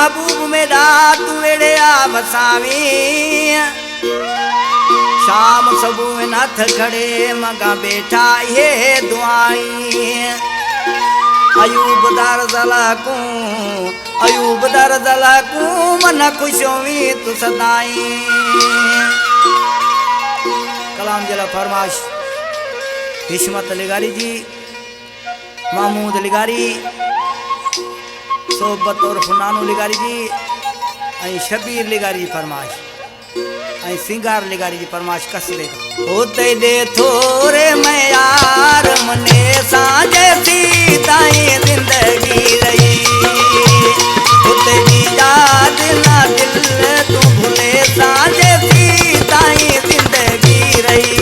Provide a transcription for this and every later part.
महबूब मेरा तू वेड़े आ बसावी शाम सबू नथ खड़े मगा बैठा ये दुआई अयूब दर जलाकू मन खुशोवी तू सदाई कलाम जला फरमाश हिस्मत लिगारी जी महमूद लिगारी सोबत और फुनानू लिगारी जी शबीर लिगारी फरमाश सिंगार लिगारी जी फरमाश कस दे होते दे थोरे मैं यार मने साजे सी ताई जिंदगी रही होते दी याद ना दिल तू भूले साजे सी ताई जिंदगी रही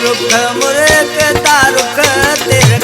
रुख मुर्ख तारुख तेरे